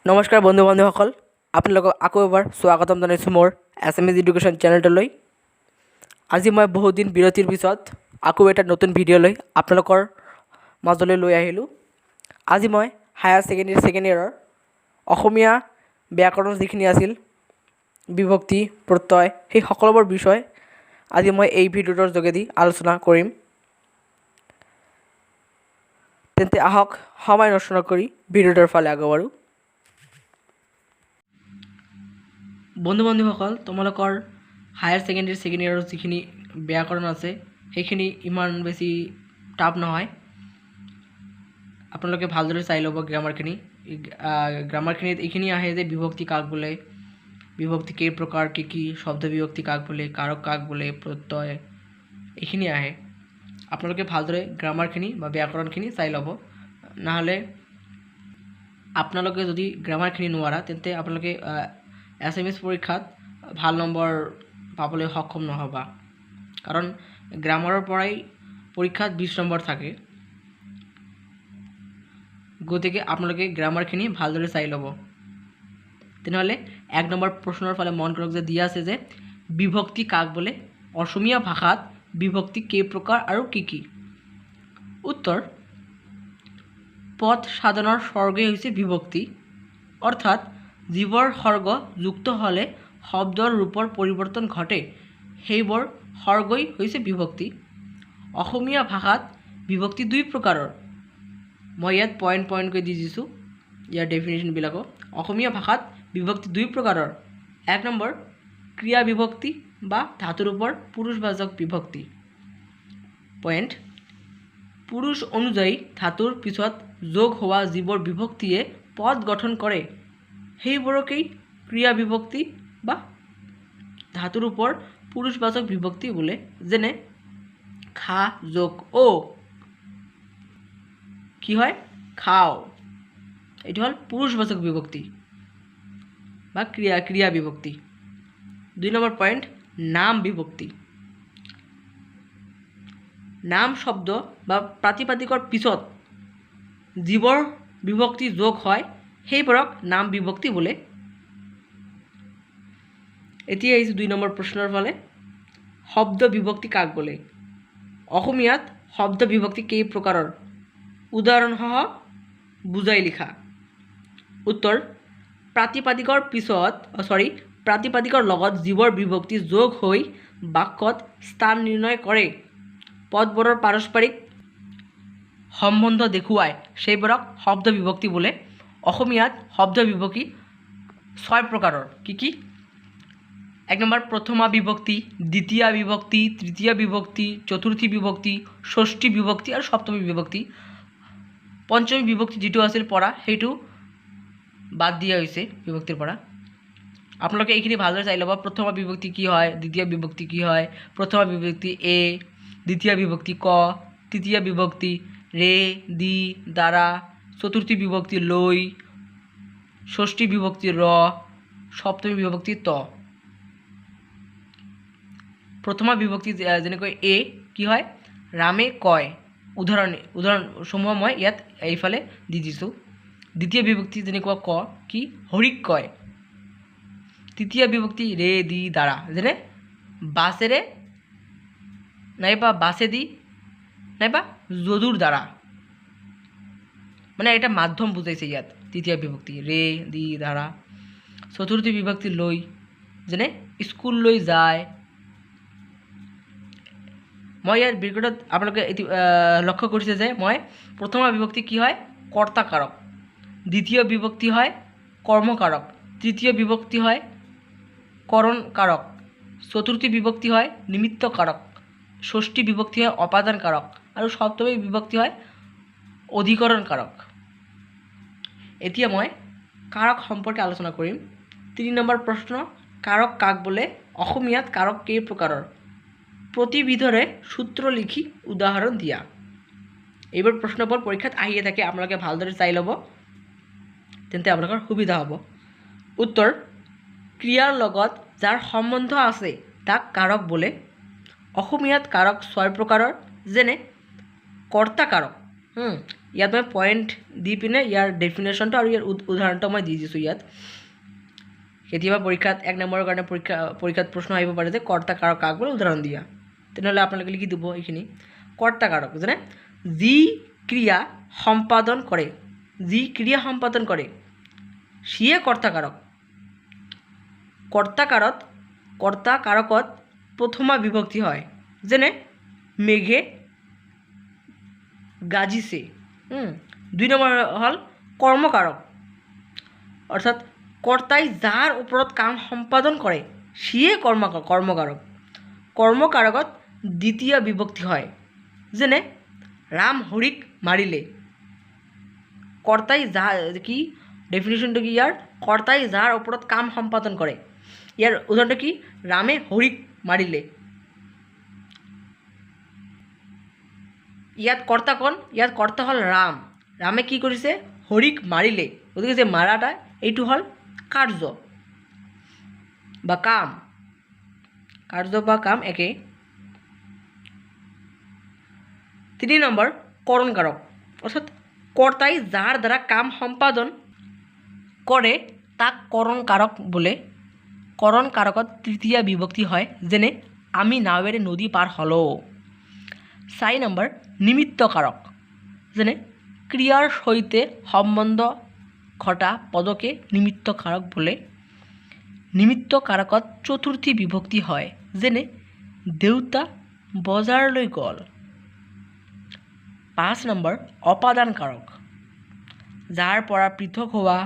নমস্কাৰ বন্ধু বান্ধৱসকল, আপোনালোকক আকৌ এবাৰ স্বাগতম জনাইছোঁ মোৰ SMS এডুকেশ্যন চেনেলটোলৈ। আজি মই বহুদিন বিৰতিৰ পিছত আকৌ এটা নতুন ভিডিঅ' লৈ আপোনালোকৰ মাজলৈ লৈ আহিলোঁ। আজি মই হায়াৰ ছেকেণ্ডেৰী ছেকেণ্ড ইয়েৰৰ অসমীয়া ব্যাকৰণ যিখিনি আছিল, বিভক্তি, প্ৰত্যয়, সেই সকলোবোৰ বিষয় আজি মই এই ভিডিঅ'টোৰ যোগেদি আলোচনা কৰিম। তেন্তে আহক সময় নষ্ট নকৰি ভিডিঅ'টোৰ ফালে আগবাঢ়োঁ। বন্ধু বান্ধৱীসকল, তোমালোকৰ হায়াৰ ছেকেণ্ডেৰী ছেকেণ্ড ইয়েৰৰ যিখিনি ব্যাকৰণ আছে সেইখিনি ইমান বেছি টাফ নহয়। আপোনালোকে ভালদৰে চাই ল'ব গ্ৰামাৰখিনি। গ্ৰামাৰখিনিত এইখিনি আহে যে বিভক্তি কাক বোলে, বিভক্তি কেই প্ৰকাৰ, কি শব্দ বিভক্তি কাক বোলে, কাৰক কাক বোলে, প্ৰত্যয়, এইখিনি আহে। আপোনালোকে ভালদৰে গ্ৰামাৰখিনি বা ব্যাকৰণখিনি চাই ল'ব। নহ'লে আপোনালোকে যদি গ্ৰামাৰখিনি নোৱাৰা তেন্তে আপোনালোকে SMS পৰীক্ষাত ভাল নম্বৰ পাবলৈ সক্ষম নহ'বা, কাৰণ গ্ৰামাৰৰ পৰাই পৰীক্ষাত 20 নম্বৰ থাকে। গতিকে আপোনালোকে গ্ৰামাৰখিনি ভালদৰে চাই ল'ব। তেনেহ'লে 1 নম্বৰ প্ৰশ্নৰ ফালে মন কৰক যে দিয়া আছে যে বিভক্তি কাক বোলে, অসমীয়া ভাষাত বিভক্তি কেই প্ৰকাৰ আৰু কি? উত্তৰ: পদ সাধনৰ স্বৰ্গই হৈছে বিভক্তি, অৰ্থাৎ যিবোৰ সৰ্গ যুক্ত হ'লে শব্দৰ ৰূপৰ পৰিৱৰ্তন ঘটে সেইবোৰ সৰ্গই হৈছে বিভক্তি। অসমীয়া ভাষাত বিভক্তি 2 প্ৰকাৰৰ। মই ইয়াত পইণ্টকৈ দি দিছোঁ ইয়াৰ ডেফিনেশ্যনবিলাকো। অসমীয়া ভাষাত বিভক্তি 2 প্ৰকাৰৰ। 1 নম্বৰ ক্ৰিয়া বিভক্তি বা ধাতুৰ ওপৰ পুৰুষবাচক বিভক্তি। পইণ্ট: পুৰুষ অনুযায়ী ধাতুৰ পিছত যোগ হোৱা যিবোৰ বিভক্তিয়ে পদ গঠন কৰে সেইবোৰকেই ক্ৰিয়া বিভক্তি বা ধাতুৰ ওপৰ পুৰুষবাচক বিভক্তি বোলে। যেনে খা যোগ ও, কি হয়? খাও। এইটো হ'ল পুৰুষবাচক বিভক্তি বা ক্ৰিয়া বিভক্তি। 2 নম্বৰ পইণ্ট নাম বিভক্তি। নাম শব্দ বা প্ৰাতিপাদিকৰ পিছত যিবোৰ বিভক্তি যোগ হয় সেইবোৰক নাম বিভক্তি বোলে। এতিয়া আহিছোঁ 2 নম্বৰ প্ৰশ্নৰ ফালে। শব্দ বিভক্তি কাক বোলে? অসমীয়াত শব্দ বিভক্তি কেই প্ৰকাৰৰ? উদাহৰণসহ বুজাই লিখা। উত্তৰ: প্ৰাতিপাদিকৰ লগত যিবোৰ বিভক্তি যোগ হৈ বাক্যত স্থান নিৰ্ণয় কৰে, পদবোৰৰ পাৰস্পৰিক সম্বন্ধ দেখুৱায় সেইবোৰক শব্দ বিভক্তি বোলে। অসমীয়াত শব্দ বিভক্তি 6 প্ৰকাৰৰ। কি? 1 নম্বৰ প্ৰথমা বিভক্তি, দ্বিতীয়া বিভক্তি, তৃতীয়া বিভক্তি, চতুৰ্থী বিভক্তি, ষষ্ঠী বিভক্তি আৰু সপ্তমী বিভক্তি। পঞ্চমী বিভক্তি যিটো আছিল পৰা, সেইটো বাদ দিয়া হৈছে বিভক্তিৰ পৰা। আপোনালোকে এইখিনি ভালদৰে চাই ল'ব। প্ৰথমা বিভক্তি কি হয়, দ্বিতীয় বিভক্তি কি হয়। প্ৰথমা বিভক্তি এ, দ্বিতীয় বিভক্তি ক, তৃতীয় বিভক্তি ৰে, দি, দ্বাৰা, চতুৰ্থী বিভক্তি লৈ, ষষ্ঠী বিভক্তি ৰ, সপ্তমী বিভক্তি ত। প্ৰথমা বিভক্তি যেনেকৈ এ কি হয়? ৰামে কয়। উদাহৰণসমূহ মই ইয়াত এইফালে দি দিছোঁ। দ্বিতীয় বিভক্তি যেনেকুৱা ক কি? হৰিক কয়। তৃতীয় বিভক্তি ৰে, দি, দ্বাৰা, যেনে বাছেৰে নাইবা বাছেদি নাইবা যদুৰ দ্বাৰা, মানে এটা মাধ্যম বুজাইছে ইয়াত। তৃতীয় বিভক্তি ৰে, দি, দ্বাৰা। চতুৰ্থী বিভক্তি লৈ, যেনে স্কুললৈ যায়। মই ইয়াৰ বিকৃতত আপোনালোকে লক্ষ্য কৰিছে যে মই প্ৰথমা বিভক্তি কি হয়? কৰ্তাকাৰক। দ্বিতীয় বিভক্তি হয় কৰ্মকাৰক। তৃতীয় বিভক্তি হয় কৰণকাৰক। চতুৰ্থী বিভক্তি হয় নিমিত্তকাৰক। ষষ্ঠী বিভক্তি হয় অপাদানকাৰক আৰু সপ্তমী বিভক্তি হয় অধিকৰণকাৰক। এতিয়া মই কাৰক সম্পৰ্কে আলোচনা কৰিম। 3 নম্বৰ প্ৰশ্ন, কাৰক কাক বোলে? অসমীয়াত কাৰক কেই প্ৰকাৰৰ? প্ৰতিবিধৰে সূত্ৰ লিখি উদাহৰণ দিয়া। এইবোৰ প্ৰশ্নবোৰ পৰীক্ষাত আহিয়ে থাকে, আপোনালোকে ভালদৰে চাই ল'ব, তেন্তে আপোনালোকৰ সুবিধা হ'ব। উত্তৰ: ক্ৰিয়াৰ লগত যাৰ সম্বন্ধ আছে তাক কাৰক বোলে। অসমীয়াত কাৰক 6 প্ৰকাৰৰ। যেনে কৰ্তাকাৰক, ইয়াত মই পইণ্ট দি পিনে ইয়াৰ ডেফিনেশ্যনটো আৰু ইয়াৰ উদাহৰণটো মই দি দিছোঁ ইয়াত। কেতিয়াবা পৰীক্ষাত 1 নম্বৰৰ কাৰণে পৰীক্ষাত প্ৰশ্ন আহিব পাৰে যে কৰ্তা কাৰক কাক বোলে উদাহৰণ দিয়া। তেনেহ'লে আপোনালোকে লিখি দিব এইখিনি। কৰ্তা কাৰক যেনে যি ক্ৰিয়া সম্পাদন কৰে, যি ক্ৰিয়া সম্পাদন কৰে সিয়ে কৰ্তা কাৰক। কৰ্তা কাৰকত প্ৰথমা বিভক্তি হয়, যেনে মেঘে গাজিছে। 2 নম্বৰ হ'ল কৰ্মকাৰক, অৰ্থাৎ কৰ্তাই যাৰ ওপৰত কাম সম্পাদন কৰে সিয়ে কৰ্মকাৰক। কৰ্মকাৰকত দ্বিতীয় বিভক্তি হয়, যেনে ৰাম হৰিক মাৰিলে। কৰ্তাই কি ডেফিনেশ্যনটো কি ইয়াৰ? কৰ্তাই যাৰ ওপৰত কাম সম্পাদন কৰে। ইয়াৰ উদাহৰণটো কি? ৰামে হৰিক মাৰিলে। ইয়াত কৰ্তা কোন? ইয়াত কৰ্তা হ'ল ৰাম। ৰামে কি কৰিছে? হৰিক মাৰিলে। গতিকে যে মাৰাটা এইটো হ'ল কাৰ্য বা কাম। কাৰ্য বা কাম একে। 3 নম্বৰ কৰণ কাৰক, অৰ্থাৎ কৰ্তাই যাৰ দ্বাৰা কাম সম্পাদন কৰে তাক কৰণ কাৰক বোলে। কৰণ কাৰকত তৃতীয় বিভক্তি হয়, যেনে আমি নাৱেৰে নদী পাৰ হ'লোঁ। 4 নম্বৰ নিমিত্ত কাৰক, যেনে ক্ৰিয়াৰ সৈতে সম্বন্ধ ঘটা পদকে নিমিত্ত কাৰক বোলে। নিমিত্ত কাৰকত চতুৰ্থী বিভক্তি হয়, যেনে দেউতা বজাৰলৈ গ'ল। 5 নম্বৰ অপাদান কাৰক, যাৰ পৰা পৃথক হোৱা,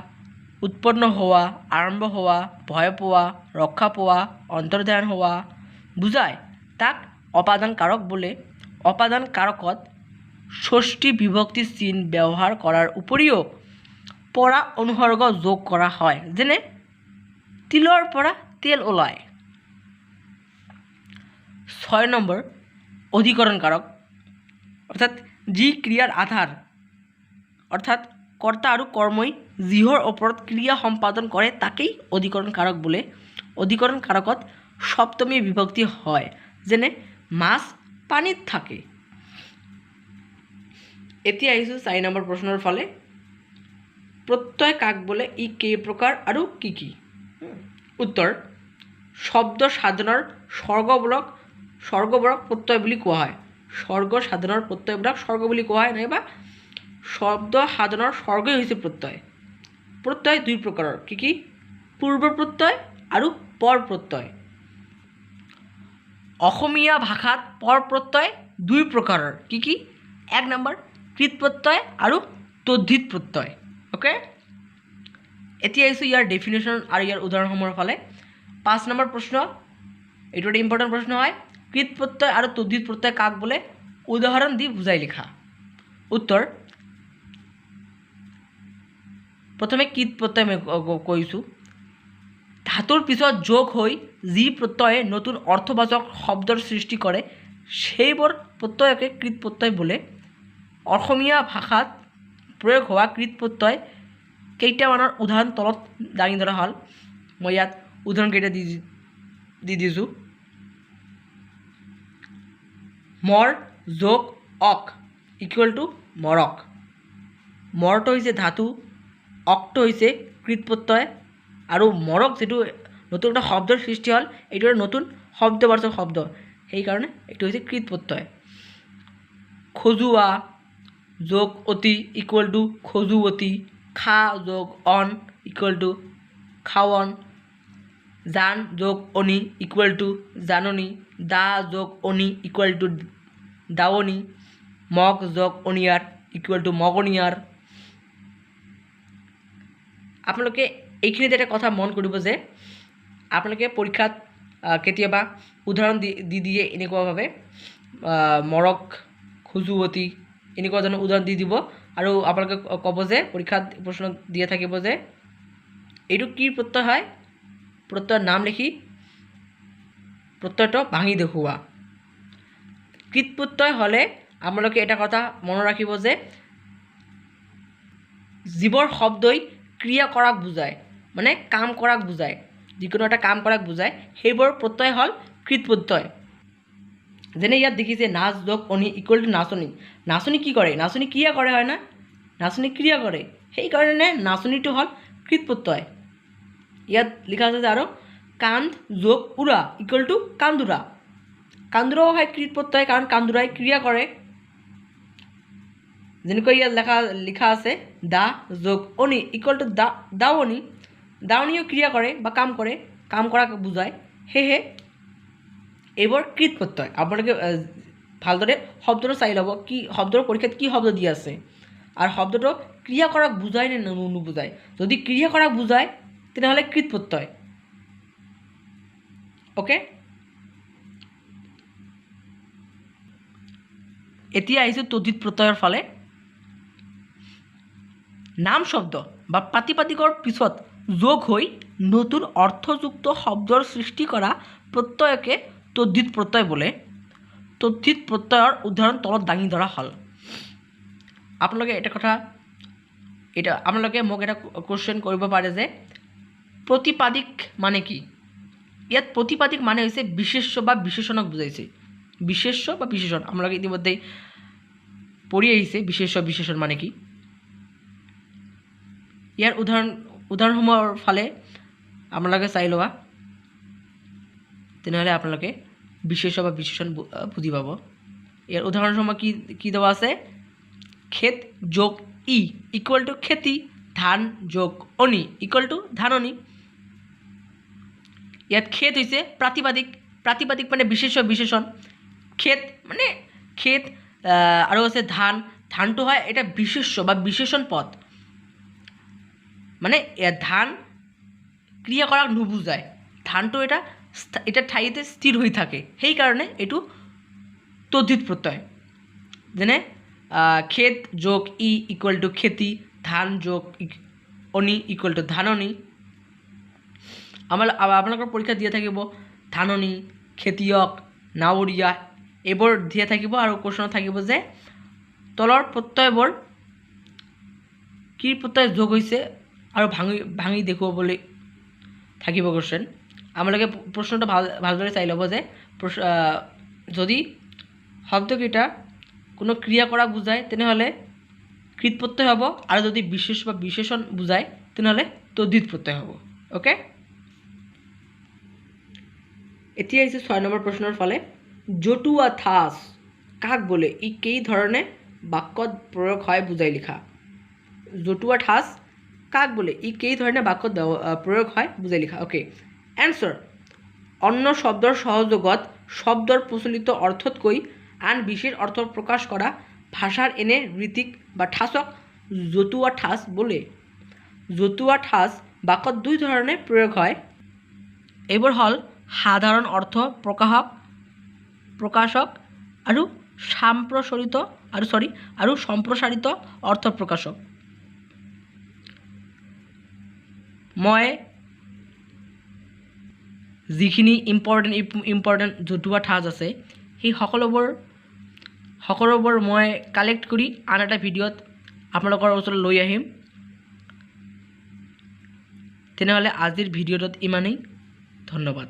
উৎপন্ন হোৱা, আৰম্ভ হোৱা, ভয় পোৱা, ৰক্ষা পোৱা, অন্তৰ্ধান হোৱা বুজায় তাক অপাদান কাৰক বোলে। অপাদান কাৰকত ষষ্ঠী বিভক্তি চিন ব্যৱহাৰ কৰাৰ উপৰিও পৰা অনুসৰ্গ যোগ কৰা হয়, যেনে তিলৰ পৰা তেল ওলায়। 6 নম্বৰ অধিকৰণ কাৰক, অৰ্থাৎ যি ক্ৰিয়াৰ আধাৰ, অৰ্থাৎ কৰ্তা আৰু কৰ্মই যিহৰ ওপৰত ক্ৰিয়া সম্পাদন কৰে তাকেই অধিকৰণ কাৰক বোলে। অধিকৰণ কাৰকত সপ্তমী বিভক্তি হয়, যেনে মাছ পানীত থাকে। এতিয়া আহিছোঁ 4 নম্বৰ প্ৰশ্নৰ ফালে। প্ৰত্যয় কাক বোলে? ই কেই প্ৰকাৰ আৰু কি কি? উত্তৰ: শব্দ সাধনৰ স্বৰ্গবোৰক প্ৰত্যয় বুলি কোৱা হয়। স্বৰ্গ সাধনৰ প্ৰত্যয়বোৰক স্বৰ্গ বুলি কোৱা হয়, নাইবা শব্দ সাধনৰ স্বৰ্গই হৈছে প্ৰত্যয়। প্ৰত্যয় 2 প্ৰকাৰৰ। কি কি? পূৰ্ব প্ৰত্যয় আৰু পৰ প্ৰত্যয়। অসমীয়া ভাষাত পৰ প্ৰত্যয় 2 প্ৰকাৰৰ। কি কি? 1 নম্বৰ কৃত প্ৰত্যয় আৰু তদ্ধিত প্ৰত্যয়। অ'কে, এতিয়া আহিছোঁ ইয়াৰ ডেফিনেশ্যন আৰু ইয়াৰ উদাহৰণসমূহৰ ফালে। 5 নম্বৰ প্ৰশ্ন, এইটো এটা ইম্পৰ্টেণ্ট প্ৰশ্ন হয়। কৃত প্ৰত্যয় আৰু তদ্ধিত প্ৰত্যয় কাক বোলে? উদাহৰণ দি বুজাই লিখা। উত্তৰ: প্ৰথমে কৃত প্ৰত্যয় মই কৈছোঁ। ধাতুৰ পিছত যোগ হৈ যি প্ৰত্যয়ে নতুন অৰ্থবাচক শব্দৰ সৃষ্টি কৰে সেইবোৰ প্ৰত্যয়কে কৃত প্ৰত্যয় বোলে। অসমীয়া ভাষাত প্ৰয়োগ হোৱা কৃত প্ৰত্যয় কেইটামানৰ উদাহৰণ তলত দাঙি ধৰা হ'ল। মই ইয়াত উদাহৰণকেইটা দি দিছোঁ। মৰ যোগ অক ইকুৱেল টু মৰক। মৰটো হৈছে ধাতু, অকটো হৈছে কৃত প্ৰত্যয়, আৰু মৰক যিটো নতুন এটা শব্দৰ সৃষ্টি হ'ল, এইটো এটা নতুন শব্দবাচক শব্দ, সেইকাৰণে এইটো হৈছে কৃত প্ৰত্যয়। খজুৱা যোগ অতি ইকুৱেল টু খজুৱতী। খা যোগ অন ইকুৱেল টু খাৱন। জান যোগ অনি ইকুৱেল টু জাননী। দা যোগ অনি ইকুৱেল টু দাৱনী। মগ যোগ অনিয়াৰ ইকুৱেল টু মগনিয়াৰ। আপোনালোকে এইখিনিতে এটা কথা মন কৰিব যে আপোনালোকে পৰীক্ষাত কেতিয়াবা উদাহৰণ দি দিয়ে এনেকুৱাভাৱে, মৰক, খজুৱতী এনেকুৱা ধৰণৰ উদাহৰণ দি দিব, আৰু আপোনালোকে ক'ব যে পৰীক্ষাত প্ৰশ্ন দিয়া থাকিব যে এইটো কি প্ৰত্যয় হয়, প্ৰত্যয়ৰ নাম লিখি প্ৰত্যয়টো ভাঙি দেখুওৱা। কৃত প্ৰত্যয় হ'লে আপোনালোকে এটা কথা মনত ৰাখিব যে যিবোৰ শব্দই ক্ৰিয়া কৰাক বুজায়, মানে কাম কৰাক বুজায়, যিকোনো এটা কাম কৰাক বুজায়, সেইবোৰ প্ৰত্যয় হ'ল কৃত প্ৰত্যয়। যেনে ইয়াত দেখিছে নাচ যোগ অনি ইকুৱেল টু নাচনী। নাচনী কি কৰে? নাচনী ক্ৰিয়া কৰে, হয় না? নাচনি ক্ৰিয়া কৰে, সেইকাৰণে নাচনিটো হ'ল কৃত প্ৰত্যয়। ইয়াত লিখা আছে যে আৰু কান্ধ যোগ উৰা ইকুৱেল টু কান্দোৰা। কান্দোৰাও হয় কৃত প্ৰত্যয়, কাৰণ কান্দোৰাই ক্ৰিয়া কৰে। যেনেকৈ ইয়াত লিখা আছে দা যোগ অনি ইকুৱেল টু দাৱনি। দাৱনিও ক্ৰিয়া কৰে বা কাম কৰে, কাম কৰাক বুজায়। সেয়েহে এইবোৰ কৃত প্ৰত্যয়। আপোনালোকে ভালদৰে শব্দটো চাই ল'ব, কি শব্দৰ পৰীক্ষাত কি শব্দ দিয়া আছে আৰু শব্দটো ক্ৰিয়া কৰাক বুজায় নে নুবুজায়। যদি ক্ৰিয়া কৰাক বুজায় তেনেহ'লে কৃত প্ৰত্যয়। অ'কে, এতিয়া আহিছোঁ তদ্ধিত প্ৰত্যয়ৰ ফালে। নাম শব্দ বা প্ৰাতিপাদিকৰ পিছত যোগ হৈ নতুন অৰ্থযুক্ত শব্দৰ সৃষ্টি কৰা প্ৰত্যয়কে তদ্ধিত প্ৰত্যয় বোলে। তদ্ধিত প্ৰত্যয়ৰ উদাহৰণ তলত দাঙি ধৰা হ'ল। আপোনালোকে আপোনালোকে মোক এটা কুৱেশ্যন কৰিব পাৰে যে প্ৰতিপাদিক মানে কি? ইয়াত প্ৰতিপাদিক মানে হৈছে বিশেষ্য বা বিশেষণক বুজাইছে। বিশেষ্য বা বিশেষণ আপোনালোকে ইতিমধ্যেই পঢ়ি আহিছে বিশেষ্য বিশেষণ মানে কি। ইয়াৰ উদাহৰণসমূহৰ ফালে আপোনালোকে চাই লোৱা, তেনেহ'লে আপোনালোকে বিশেষ্য বা বিশেষণ বুজি পাব। ইয়াৰ উদাহৰণসমূহ কি দেওয়া আছে? খেত যোগ ই ইকুৱেল টু খেতি, ধান যোগ অনি ইকুৱেল টু ধাননি। ইয়াত খেত হৈছে প্ৰাতিপাদিক, প্ৰাতিপাদিক মানে বিশেষ্য বিশেষণ। খেত মানে খেত, আৰু আছে ধান, ধানটো হয় এটা বিশেষ্য বা বিশেষণ পদ, মানে ধান ক্ৰিয়া কৰাক নুবুজায়। ধানটো এটা ঠাইতে স্থিৰ হৈ থাকে, সেইকাৰণে এইটো তদ্ধিত প্ৰত্যয়। যেনে খেত যোগ ই ইকুৱেল টু খেতি, ধান যোগ অনি ইকুৱেল টু ধাননি। আপোনালোকৰ পৰীক্ষা দিয়া থাকিব ধাননি, খেতিয়ক, নাৱৰীয়া এইবোৰ দিয়া থাকিব, আৰু কুৱেশ্যনত থাকিব যে তলৰ প্ৰত্যয়বোৰ কি প্ৰত্যয় যোগ হৈছে আৰু ভাঙি দেখুৱাবলৈ থাকিব কুৱেশ্যন। আপোনালোকে প্ৰশ্নটো ভালদৰে চাই ল'ব যে যদি শব্দকেইটা কোনো ক্ৰিয়া কৰা বুজায় তেনেহ'লে কৃত প্ৰত্যয় হ'ব, আৰু যদি বিশেষ বা বিশেষণ বুজায় তেনেহ'লে তদ্ধিত প্ৰত্যয় হ'ব। অ'কে, এতিয়া আহিছে 6 নম্বৰ প্ৰশ্নৰ ফালে। জতুৱা ঠাঁচ কাক বোলে? ই কেই ধৰণে বাক্যত প্ৰয়োগ হয় বুজাই লিখা। জতুৱা ঠাঁচ কাক বোলে? ই কেই ধৰণে বাক্যত প্ৰয়োগ হয় বুজাই লিখা। অ'কে, এনচাৰ: অন্য শব্দৰ সহযোগত শব্দৰ প্ৰচলিত অৰ্থতকৈ আন বিশেষ অৰ্থ প্ৰকাশ কৰা ভাষাৰ এনে ৰীতিক বা ঠাঁচক জতুৱা ঠাঁচ বোলে। জতুৱা ঠাঁচ বাক্যত দুই ধৰণে প্ৰয়োগ হয়। এইবোৰ হ'ল সাধাৰণ অৰ্থ প্ৰকাশক আৰু সম্প্ৰসাৰিত অৰ্থ প্ৰকাশক। মই যিখিনি ইম্পৰ্টেণ্ট জতুৱা ঠাঁচ আছে সেই সকলোবোৰ মই কালেক্ট কৰি আন এটা ভিডিঅ'ত আপোনালোকৰ ওচৰত লৈ আহিম। তেনেহ'লে আজিৰ ভিডিঅ'টোত ইমানেই। ধন্যবাদ।